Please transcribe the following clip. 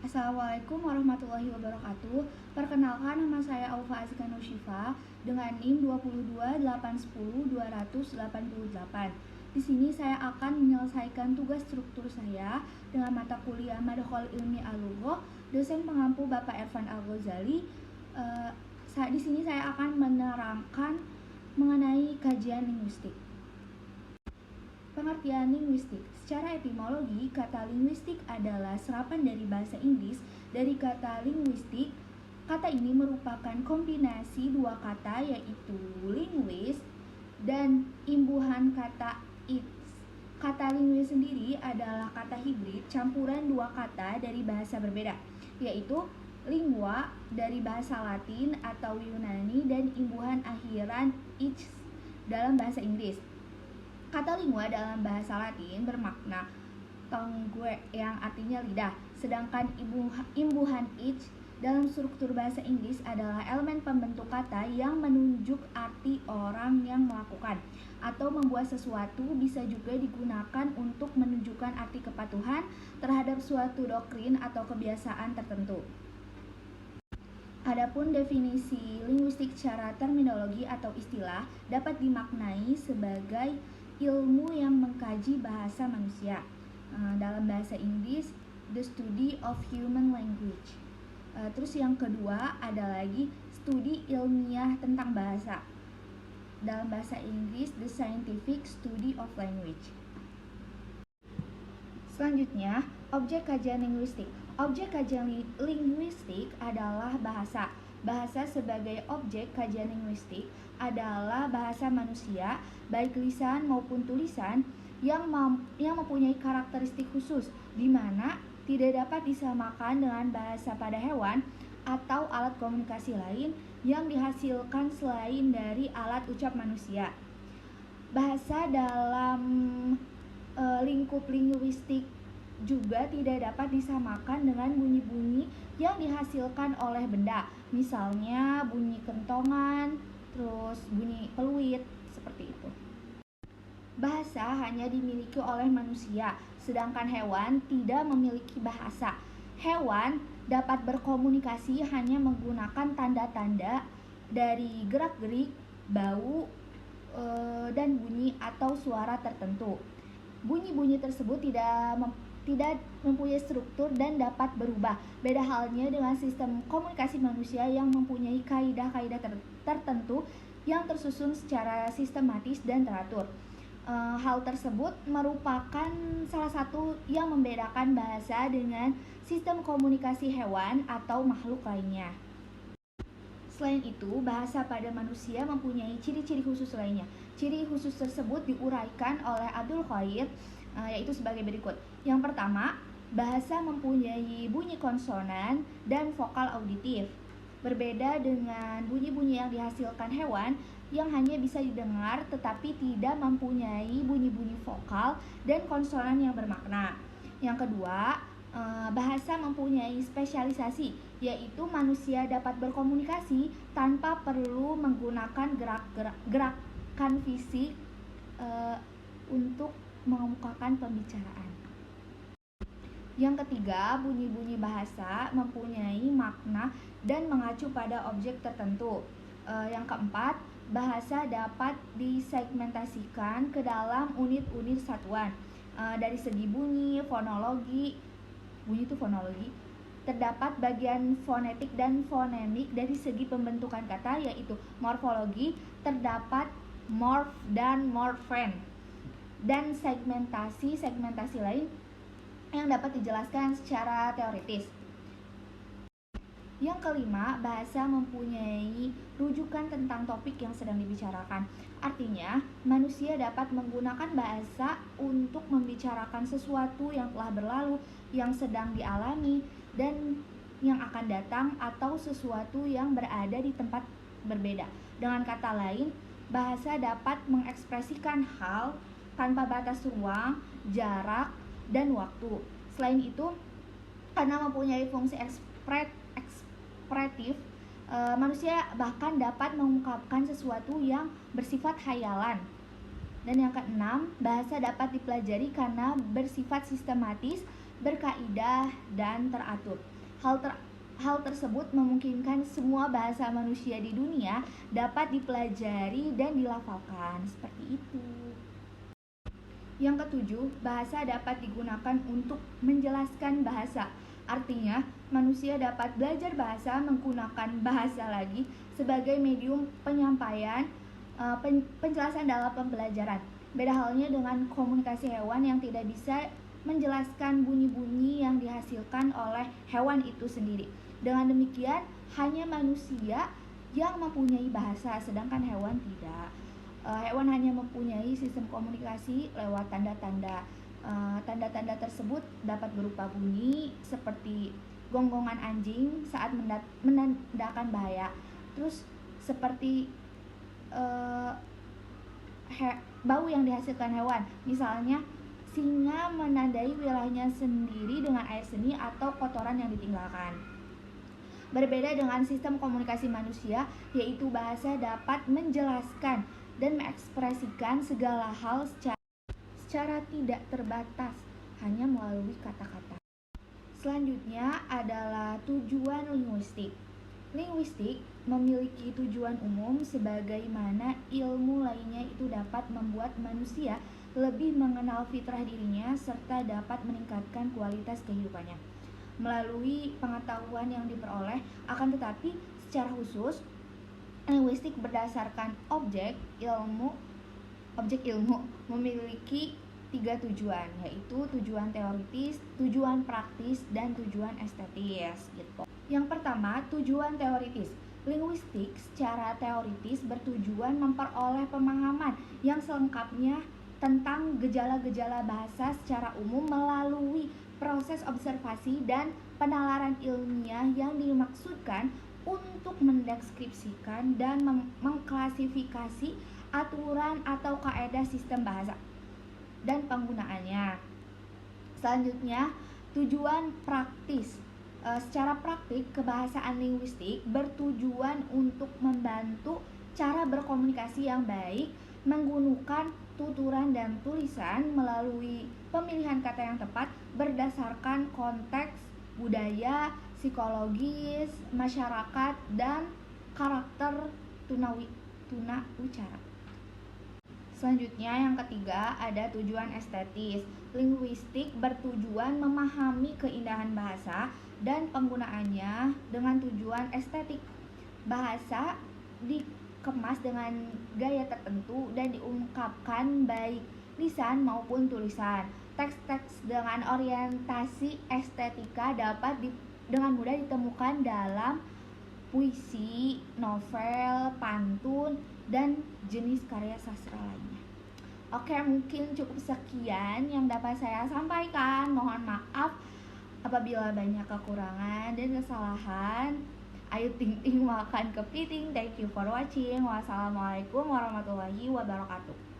Assalamualaikum warahmatullahi wabarakatuh. Perkenalkan, nama saya Aufa Azka Nusyifa dengan NIM 228102088. Di sini saya akan menyelesaikan tugas struktur saya dengan mata kuliah Madkhol Ilmi Al-Lughah, dosen pengampu Bapak Ervan Al-Ghazali. Di sini saya akan menerangkan mengenai kajian linguistik. Pengertian linguistik. Secara etimologi, kata linguistik adalah serapan dari bahasa Inggris dari kata linguistik. Kata ini merupakan kombinasi dua kata, yaitu linguist dan imbuhan kata it. Kata linguis sendiri adalah kata hibrid campuran dua kata dari bahasa berbeda, yaitu lingua dari bahasa Latin atau Yunani dan imbuhan akhiran ich dalam bahasa Inggris. Kata lingua dalam bahasa Latin bermakna tongue yang artinya lidah, sedangkan imbuhan ich dalam struktur bahasa Inggris adalah elemen pembentuk kata yang menunjuk arti orang yang melakukan atau membuat sesuatu. Bisa juga digunakan untuk menunjukkan arti kepatuhan terhadap suatu doktrin atau kebiasaan tertentu. Adapun definisi linguistik secara terminologi atau istilah dapat dimaknai sebagai ilmu yang mengkaji bahasa manusia. Dalam bahasa Inggris, the study of human language. Terus yang kedua ada lagi studi ilmiah tentang bahasa. Dalam bahasa Inggris, the scientific study of language. Selanjutnya, objek kajian linguistik. Objek kajian linguistik adalah bahasa. Bahasa sebagai objek kajian linguistik adalah bahasa manusia, baik lisan maupun tulisan, yang mempunyai karakteristik khusus, di mana tidak dapat disamakan dengan bahasa pada hewan atau alat komunikasi lain yang dihasilkan selain dari alat ucap manusia. Bahasa dalam lingkup linguistik juga tidak dapat disamakan dengan bunyi-bunyi yang dihasilkan oleh benda, misalnya bunyi kentongan, terus bunyi peluit, seperti itu. Bahasa hanya dimiliki oleh manusia, sedangkan hewan tidak memiliki bahasa. Hewan dapat berkomunikasi hanya menggunakan tanda-tanda dari gerak-gerik, bau, dan bunyi atau suara tertentu. Bunyi-bunyi tersebut tidak mempunyai struktur dan dapat berubah. Beda halnya dengan sistem komunikasi manusia yang mempunyai kaidah-kaidah tertentu yang tersusun secara sistematis dan teratur. Hal tersebut merupakan salah satu yang membedakan bahasa dengan sistem komunikasi hewan atau makhluk lainnya. Selain itu, bahasa pada manusia mempunyai ciri-ciri khusus lainnya. Ciri khusus tersebut diuraikan oleh Abdul Qadir, yaitu sebagai berikut. Yang pertama, bahasa mempunyai bunyi konsonan dan vokal auditif. Berbeda dengan bunyi-bunyi yang dihasilkan hewan yang hanya bisa didengar tetapi tidak mempunyai bunyi-bunyi vokal dan konsonan yang bermakna. Yang kedua, bahasa mempunyai spesialisasi, yaitu manusia dapat berkomunikasi tanpa perlu menggunakan gerakan fisik untuk mengemukakan pembicaraan. Yang ketiga, bunyi-bunyi bahasa mempunyai makna dan mengacu pada objek tertentu. Yang keempat, bahasa dapat disegmentasikan ke dalam unit-unit satuan. Dari segi bunyi, fonologi, bunyi itu fonologi, terdapat bagian fonetik dan fonemik. Dari segi pembentukan kata, yaitu morfologi, terdapat morf dan morfen, dan segmentasi lain yang dapat dijelaskan secara teoritis. Yang kelima, bahasa mempunyai rujukan tentang topik yang sedang dibicarakan. Artinya, manusia dapat menggunakan bahasa untuk membicarakan sesuatu yang telah berlalu, yang sedang dialami, dan yang akan datang, atau sesuatu yang berada di tempat berbeda. Dengan kata lain, bahasa dapat mengekspresikan hal tanpa batas ruang, jarak, dan waktu. Selain itu, karena mempunyai fungsi ekspresif, manusia bahkan dapat mengungkapkan sesuatu yang bersifat khayalan. Dan yang keenam, bahasa dapat dipelajari karena bersifat sistematis berkaidah, dan teratur. Hal tersebut memungkinkan semua bahasa manusia di dunia dapat dipelajari dan dilafalkan. Seperti itu. Yang ketujuh, bahasa dapat digunakan untuk menjelaskan bahasa. Artinya, manusia dapat belajar bahasa menggunakan bahasa lagi sebagai medium penyampaian penjelasan dalam pembelajaran. Beda halnya dengan komunikasi hewan yang tidak bisa menjelaskan bunyi-bunyi yang dihasilkan oleh hewan itu sendiri. Dengan demikian, hanya manusia yang mempunyai bahasa, sedangkan hewan tidak. Hewan hanya mempunyai sistem komunikasi lewat tanda-tanda. Tanda-tanda tersebut dapat berupa bunyi seperti gonggongan anjing saat menandakan bahaya. Terus seperti bau yang dihasilkan hewan. Misalnya singa menandai wilayahnya sendiri dengan air seni atau kotoran yang ditinggalkan. Berbeda dengan sistem komunikasi manusia, yaitu bahasa dapat menjelaskan dan mengekspresikan segala hal secara tidak terbatas, hanya melalui kata-kata. Selanjutnya adalah tujuan linguistik. Linguistik memiliki tujuan umum sebagaimana ilmu lainnya itu dapat membuat manusia lebih mengenal fitrah dirinya serta dapat meningkatkan kualitas kehidupannya melalui pengetahuan yang diperoleh. Akan tetapi secara khusus linguistik berdasarkan objek ilmu memiliki 3 tujuan, yaitu tujuan teoritis, tujuan praktis, dan tujuan estetis gitu. Yang pertama, tujuan teoritis. Linguistik secara teoritis bertujuan memperoleh pemahaman yang selengkapnya tentang gejala-gejala bahasa secara umum melalui proses observasi dan penalaran ilmiah yang dimaksudkan untuk mendeskripsikan dan mengklasifikasi aturan atau kaedah sistem bahasa dan penggunaannya. Selanjutnya, tujuan praktis. Secara praktik, kebahasaan linguistik bertujuan untuk membantu cara berkomunikasi yang baik menggunakan tuturan dan tulisan melalui pemilihan kata yang tepat berdasarkan konteks, budaya, psikologis, masyarakat, dan karakter tuna ucara. Selanjutnya yang ketiga ada tujuan estetis. Linguistik bertujuan memahami keindahan bahasa dan penggunaannya dengan tujuan estetik. Bahasa dikemas dengan gaya tertentu dan diungkapkan baik lisan maupun tulisan. Teks-teks dengan orientasi estetika dapat dengan mudah ditemukan dalam puisi, novel, pantun, dan jenis karya sastra lainnya. Oke, mungkin cukup sekian yang dapat saya sampaikan. Mohon maaf apabila banyak kekurangan dan kesalahan. Ayo ting-ting makan kepiting. Thank you for watching. Wassalamualaikum warahmatullahi wabarakatuh.